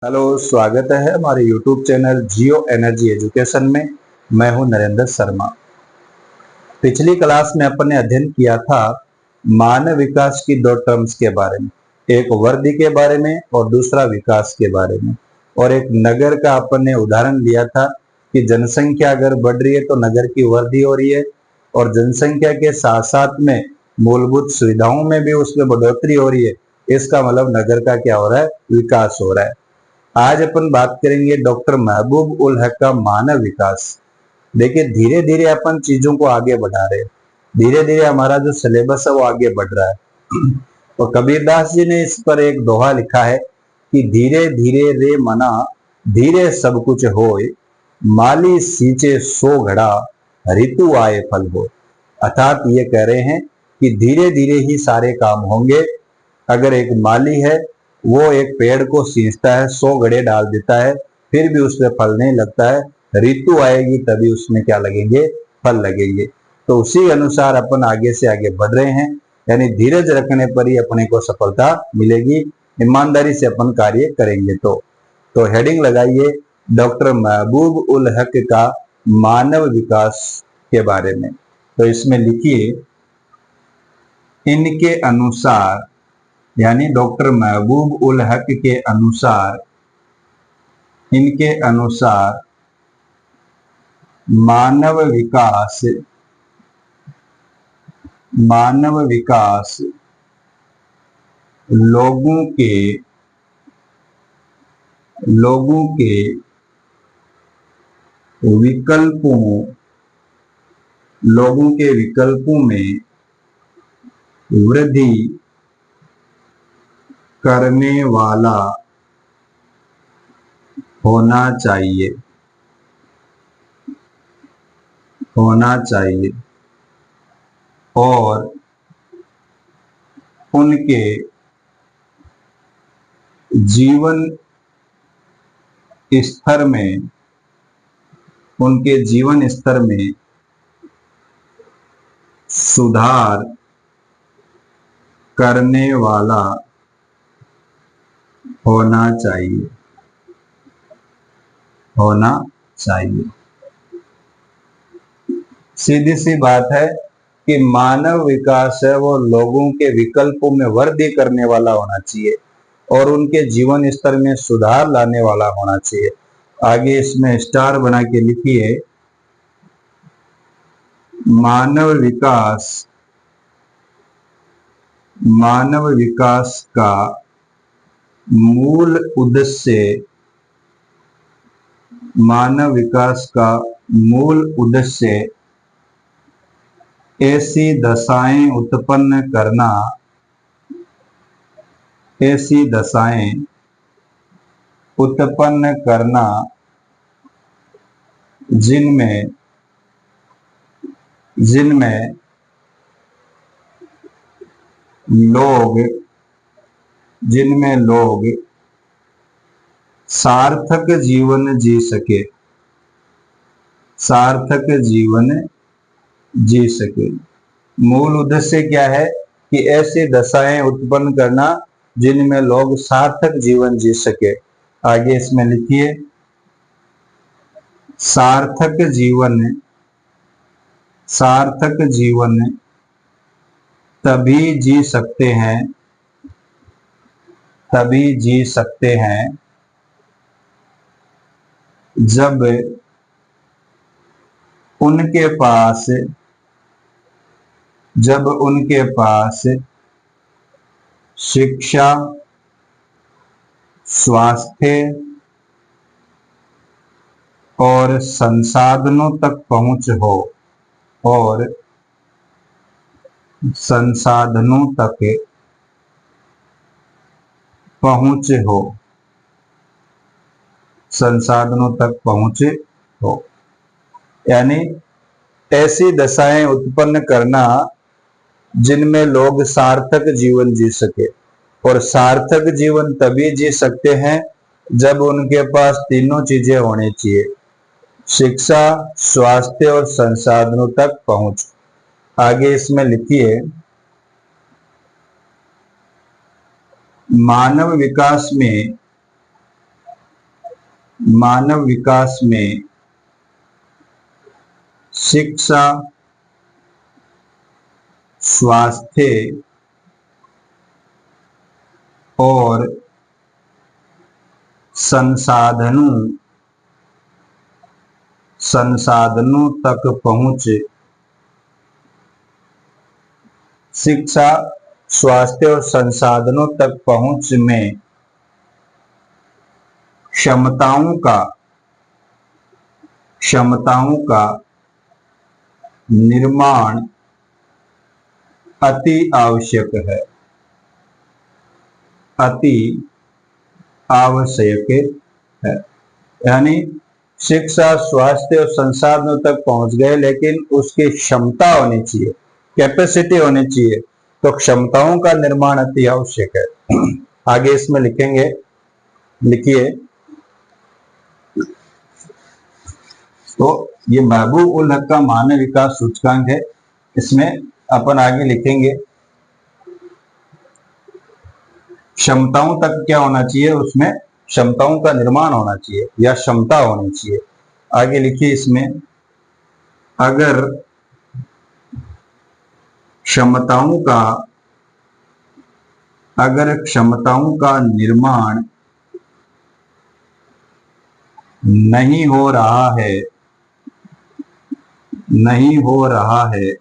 Hello, स्वागत है हमारे YouTube चैनल जियो एनर्जी एजुकेशन में। मैं हूं नरेंद्र शर्मा। पिछली क्लास में अपन ने अध्ययन किया था मानव विकास की दो टर्म्स के बारे में, एक वृद्धि के बारे में और दूसरा विकास के बारे में। और एक नगर का अपन ने उदाहरण लिया था कि जनसंख्या अगर बढ़ रही है तो नगर की वृद्धि हो रही है, और जनसंख्या के साथ साथ में मूलभूत सुविधाओं में भी उसमें बढ़ोतरी हो रही है। इसका मतलब नगर का क्या हो रहा है, विकास हो रहा है। आज अपन बात करेंगे डॉक्टर महबूब उल हक का मानव विकास। देखिए, धीरे धीरे अपन चीजों को आगे बढ़ा रहे हैं, धीरे धीरे हमारा जो सिलेबस है वो आगे बढ़ रहा है। और कबीरदास जी ने इस पर एक दोहा लिखा है कि धीरे धीरे रे मना धीरे सब कुछ होए, माली सींचे सो घड़ा ऋतु आए फल हो। अर्थात ये कह रहे हैं कि धीरे धीरे ही सारे काम होंगे। अगर एक माली है, वो एक पेड़ को सींचता है, 100 गड़े डाल देता है, फिर भी उसमें फल नहीं लगता है। ऋतु आएगी तभी उसमें क्या लगेंगे, फल लगेंगे। तो उसी अनुसार अपन आगे से आगे बढ़ रहे हैं, यानी धीरज रखने पर ही अपने को सफलता मिलेगी। ईमानदारी से अपन कार्य करेंगे तो हेडिंग लगाइए डॉक्टर महबूब उल हक का मानव विकास के बारे में। तो इसमें लिखिए, इनके अनुसार, यानी डॉक्टर महबूब उल हक के अनुसार, इनके अनुसार मानव विकास लोगों के विकल्पों में वृद्धि करने वाला होना चाहिए और उनके जीवन स्तर में सुधार करने वाला होना चाहिए। सीधी सी बात है कि मानव विकास है वो लोगों के विकल्पों में वृद्धि करने वाला होना चाहिए और उनके जीवन स्तर में सुधार लाने वाला होना चाहिए। आगे इसमें स्टार बना के लिखिए, मानव विकास का मूल उद्देश्य ऐसी दशाएं उत्पन्न करना जिनमें लोग सार्थक जीवन जी सके। मूल उद्देश्य क्या है कि ऐसी दशाएं उत्पन्न करना जिनमें लोग सार्थक जीवन जी सके। आगे इसमें लिखिए, सार्थक जीवन तभी जी सकते हैं जब उनके पास शिक्षा, स्वास्थ्य और संसाधनों तक पहुंच हो। यानी ऐसी दशाएं उत्पन्न करना जिनमें लोग सार्थक जीवन जी सके, और सार्थक जीवन तभी जी सकते हैं जब उनके पास तीनों चीजें होनी चाहिए, शिक्षा, स्वास्थ्य और संसाधनों तक पहुंच। आगे इसमें लिखिए, मानव विकास में मानव विकास में शिक्षा, स्वास्थ्य और संसाधनों तक पहुंच, शिक्षा, स्वास्थ्य और संसाधनों तक पहुंच में क्षमताओं का निर्माण अति आवश्यक है, अति आवश्यक है। यानी शिक्षा, स्वास्थ्य और संसाधनों तक पहुंच गए, लेकिन उसकी क्षमता होनी चाहिए, कैपेसिटी होनी चाहिए। तो क्षमताओं का निर्माण अति आवश्यक है। आगे इसमें लिखेंगे, लिखिए। तो ये महबूब उल हक का मानव विकास सूचकांक है। इसमें अपन आगे लिखेंगे क्षमताओं तक क्या होना चाहिए, उसमें क्षमताओं का निर्माण होना चाहिए या क्षमता होनी चाहिए। आगे लिखिए इसमें, अगर क्षमताओं का निर्माण नहीं हो रहा है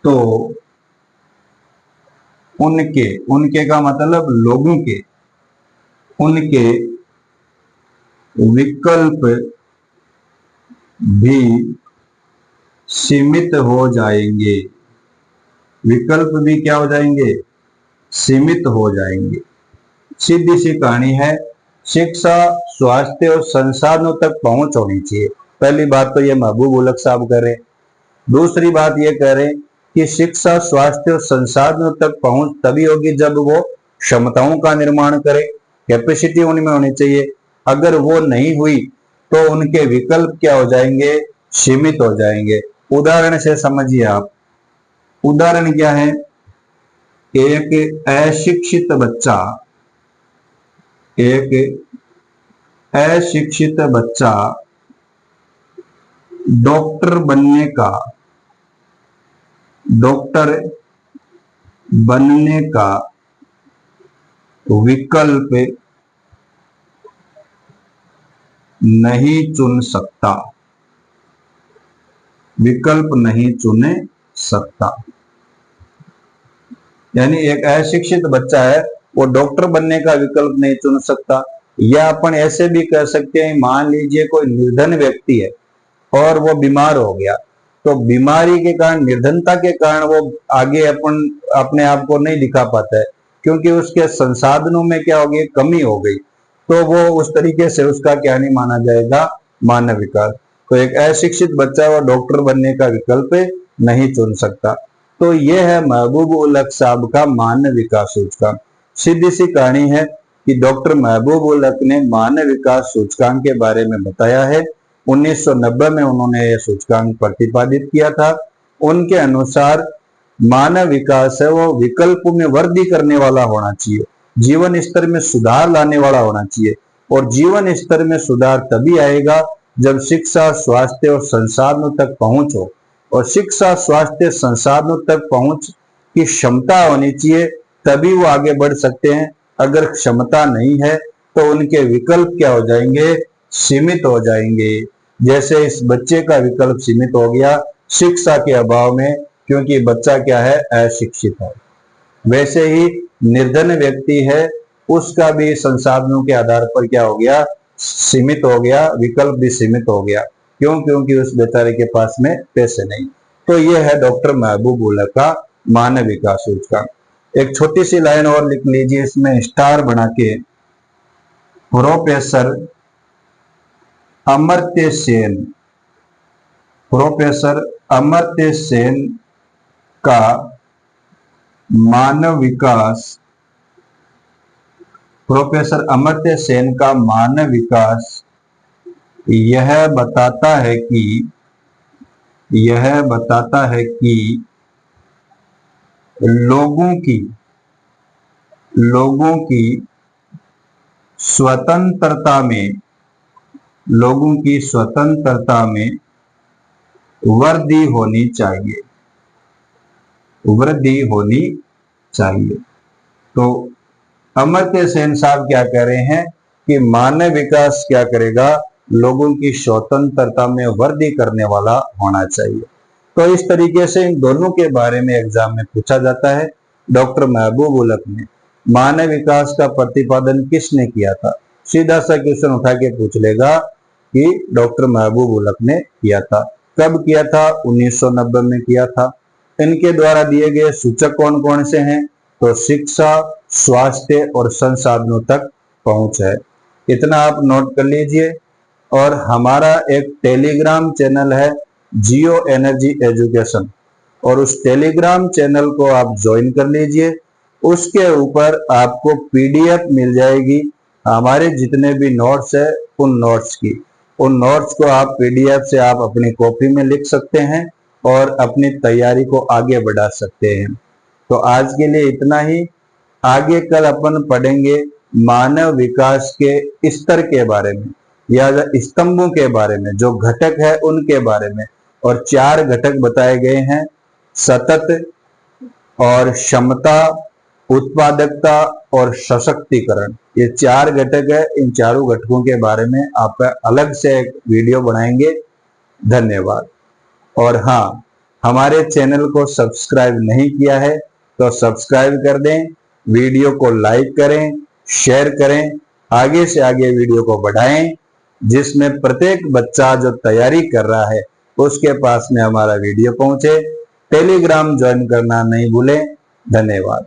तो उनके का मतलब लोगों के, उनके विकल्प भी सीमित हो जाएंगे। विकल्प भी क्या हो जाएंगे? सीमित हो जाएंगे। सीधी सी कहानी है, शिक्षा, स्वास्थ्य और संसाधनों तक पहुंच होनी चाहिए। पहली बात तो ये महबूब उल हक साहब कह रहे हैं। दूसरी बात ये कह रहे हैं कि शिक्षा, स्वास्थ्य और संसाधनों तक पहुंच तभी होगी जब वो क्षमताओं का निर्माण करे, कैपेसिटी उनमें होनी चाहिए। अगर वो नहीं हुई तो उनके विकल्प क्या हो जाएंगे? सीमित हो जाएंगे। उदाहरण से समझिए आप। उदाहरण क्या है? एक अशिक्षित बच्चा डॉक्टर बनने का विकल्प नहीं चुन सकता, विकल्प नहीं चुन सकता। यानी एक अशिक्षित बच्चा है, वो डॉक्टर बनने का विकल्प नहीं चुन सकता। या अपन ऐसे भी कह सकते हैं, मान लीजिए कोई निर्धन व्यक्ति है और वो बीमार हो गया, तो बीमारी के कारण, निर्धनता के कारण वो आगे अपने आप को नहीं दिखा पाता है, क्योंकि उसके संसाधनों में क्या हो गई? कमी हो गई। तो वो उस तरीके से उसका क्या नहीं माना जाएगा? मानव विकास। तो एक अशिक्षित बच्चा वो डॉक्टर बनने का विकल्प नहीं चुन सकता। तो ये है महबूब उल हक साहब का मानव विकास सूचकांक। सीधी सी कहानी है कि डॉक्टर महबूब उल हक ने मानव विकास सूचकांक के बारे में बताया है। 1990 में उन्होंने यह सूचकांक प्रतिपादित किया था। उनके अनुसार मानव विकास है वो विकल्प में वृद्धि करने वाला होना चाहिए, जीवन स्तर में सुधार लाने वाला होना चाहिए। और जीवन स्तर में सुधार तभी आएगा जब शिक्षा, स्वास्थ्य और संसाधनों तक पहुंच हो। और शिक्षा, स्वास्थ्य, संसाधनों तक पहुंच की क्षमता होनी चाहिए, तभी वो आगे बढ़ सकते हैं। अगर क्षमता नहीं है तो उनके विकल्प क्या हो जाएंगे? सीमित हो जाएंगे। जैसे इस बच्चे का विकल्प सीमित हो गया शिक्षा के अभाव में, क्योंकि बच्चा क्या है? अशिक्षित है। वैसे ही निर्धन व्यक्ति है, उसका भी संसाधनों के आधार पर क्या हो गया? सीमित हो गया, विकल्प भी सीमित हो गया। क्यों? क्योंकि उस बेचारे के पास में पैसे नहीं। तो ये है डॉक्टर महबूब उल हक का मानव विकास सूचकांक। एक छोटी सी लाइन और लिख लीजिए इसमें स्टार बना के, प्रोफेसर अमर्त्य सेन का मानव विकास, प्रोफेसर अमर्त्य सेन का मानव विकास यह बताता है कि लोगों की स्वतंत्रता में, लोगों की स्वतंत्रता में वृद्धि होनी चाहिए, वृद्धि होनी चाहिए। तो अमर्त्य सेन साहब क्या कह रहे हैं कि मानव विकास क्या करेगा, लोगों की स्वतंत्रता में वृद्धि करने वाला होना चाहिए। तो इस तरीके से इन दोनों के बारे में एग्जाम में पूछा जाता है। डॉक्टर महबूब उल हक ने मानव विकास का प्रतिपादन किसने किया था? सीधा सा क्वेश्चन उठा के पूछ लेगा कि डॉक्टर महबूब उल हक ने किया था। कब किया था? 1990 में किया था। इनके द्वारा दिए गए सूचक कौन कौन से हैं? तो शिक्षा, स्वास्थ्य और संसाधनों तक पहुंच है। इतना आप नोट कर लीजिए। और हमारा एक टेलीग्राम चैनल है जियो एनर्जी एजुकेशन, और उस टेलीग्राम चैनल को आप ज्वाइन कर लीजिए। उसके ऊपर आपको पीडीएफ मिल जाएगी हमारे जितने भी नोट्स है उन नोट्स की। उन नोट्स को आप पीडीएफ से आप अपनी कॉपी में लिख सकते हैं और अपनी तैयारी को आगे बढ़ा सकते हैं। तो आज के लिए इतना ही। आगे कल अपन पढ़ेंगे मानव विकास के स्तर के बारे में, या स्तंभों के बारे में, जो घटक है उनके बारे में। और 4 घटक बताए गए हैं: सतत और क्षमता, उत्पादकता और सशक्तिकरण। ये 4 घटक है। इन चारों घटकों के बारे में आप अलग से एक वीडियो बनाएंगे। धन्यवाद। और हाँ, हमारे चैनल को सब्सक्राइब नहीं किया है तो सब्सक्राइब कर दें, वीडियो को लाइक करें, शेयर करें, आगे से आगे वीडियो को बढ़ाएं, जिसमें प्रत्येक बच्चा जो तैयारी कर रहा है उसके पास में हमारा वीडियो पहुंचे। टेलीग्राम ज्वाइन करना नहीं भूलें। धन्यवाद।